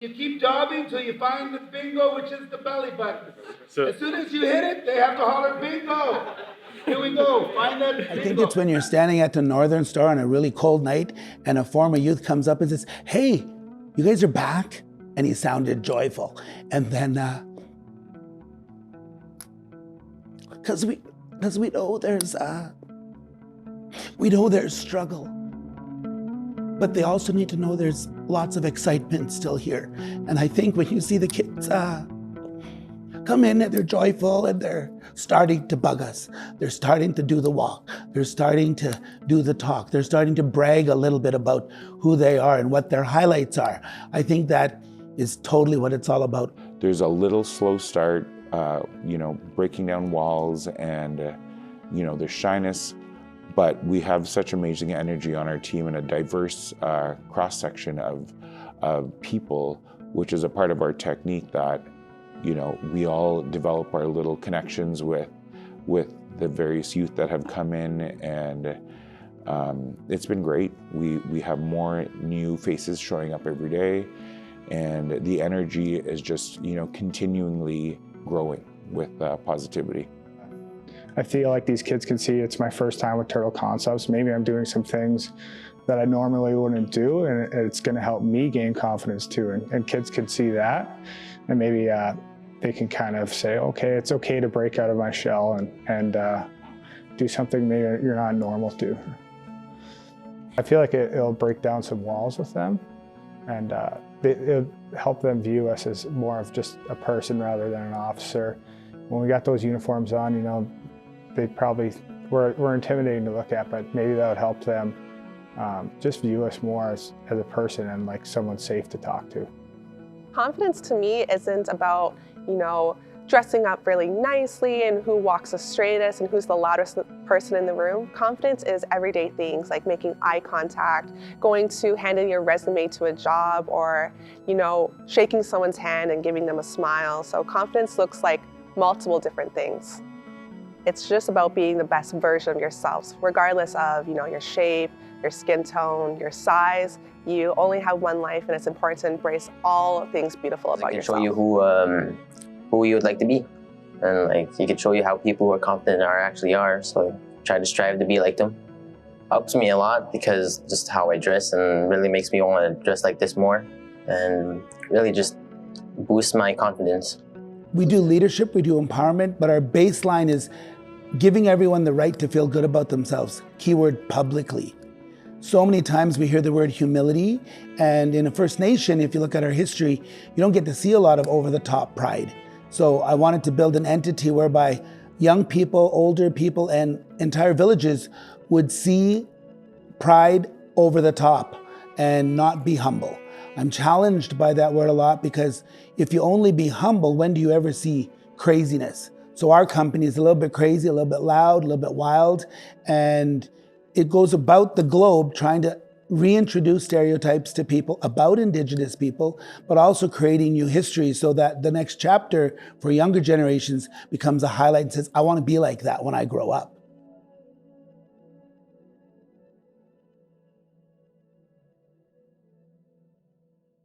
You keep jobbing till you find the bingo, which is the belly button. So, as soon as you hit it, they have to holler bingo. Here we go, find that bingo. I think it's when you're standing at the Northern Star on a really cold night and a former youth comes up and says, hey, you guys are back? And he sounded joyful. And then, because we know there's struggle, but they also need to know there's lots of excitement still here. And I think when you see the kids come in and they're joyful and they're starting to bug us, they're starting to do the walk, they're starting to do the talk, they're starting to brag a little bit about who they are and what their highlights are. I think that is totally what it's all about. There's a little slow start, breaking down walls and, there's shyness, but we have such amazing energy on our team and a diverse cross-section of people, which is a part of our technique that, we all develop our little connections with the various youth that have come in, and it's been great. We have more new faces showing up every day, and the energy is just, continually growing with positivity. I feel like these kids can see it's my first time with Turtle Concepts. Maybe I'm doing some things that I normally wouldn't do, and it's going to help me gain confidence too. And kids can see that, and maybe they can kind of say, okay, it's okay to break out of my shell and do something maybe you're not normal to. I feel like it'll break down some walls with them, and it'll help them view us as more of just a person rather than an officer. When we got those uniforms on, they probably were intimidating to look at, but maybe that would help them just view us more as a person and like someone safe to talk to. Confidence to me isn't about, dressing up really nicely and who walks the straightest and who's the loudest person in the room. Confidence is everyday things like making eye contact, going to hand in your resume to a job, or, shaking someone's hand and giving them a smile. So confidence looks like multiple different things. It's just about being the best version of yourselves, regardless of, your shape, your skin tone, your size. You only have one life, and it's important to embrace all things beautiful about yourself. Show you who you would like to be, and you could show you how people who are confident actually are. So try to strive to be like them. Helps me a lot because just how I dress, and really makes me want to dress like this more, and really just boost my confidence. We do leadership, we do empowerment, but our baseline is giving everyone the right to feel good about themselves. Keyword publicly. So many times we hear the word humility, and in a First Nation, if you look at our history, you don't get to see a lot of over-the-top pride. So I wanted to build an entity whereby young people, older people, and entire villages would see pride over the top and not be humble. I'm challenged by that word a lot because if you only be humble, when do you ever see craziness? So our company is a little bit crazy, a little bit loud, a little bit wild, and it goes about the globe trying to reintroduce stereotypes to people about Indigenous people, but also creating new history so that the next chapter for younger generations becomes a highlight and says, I want to be like that when I grow up.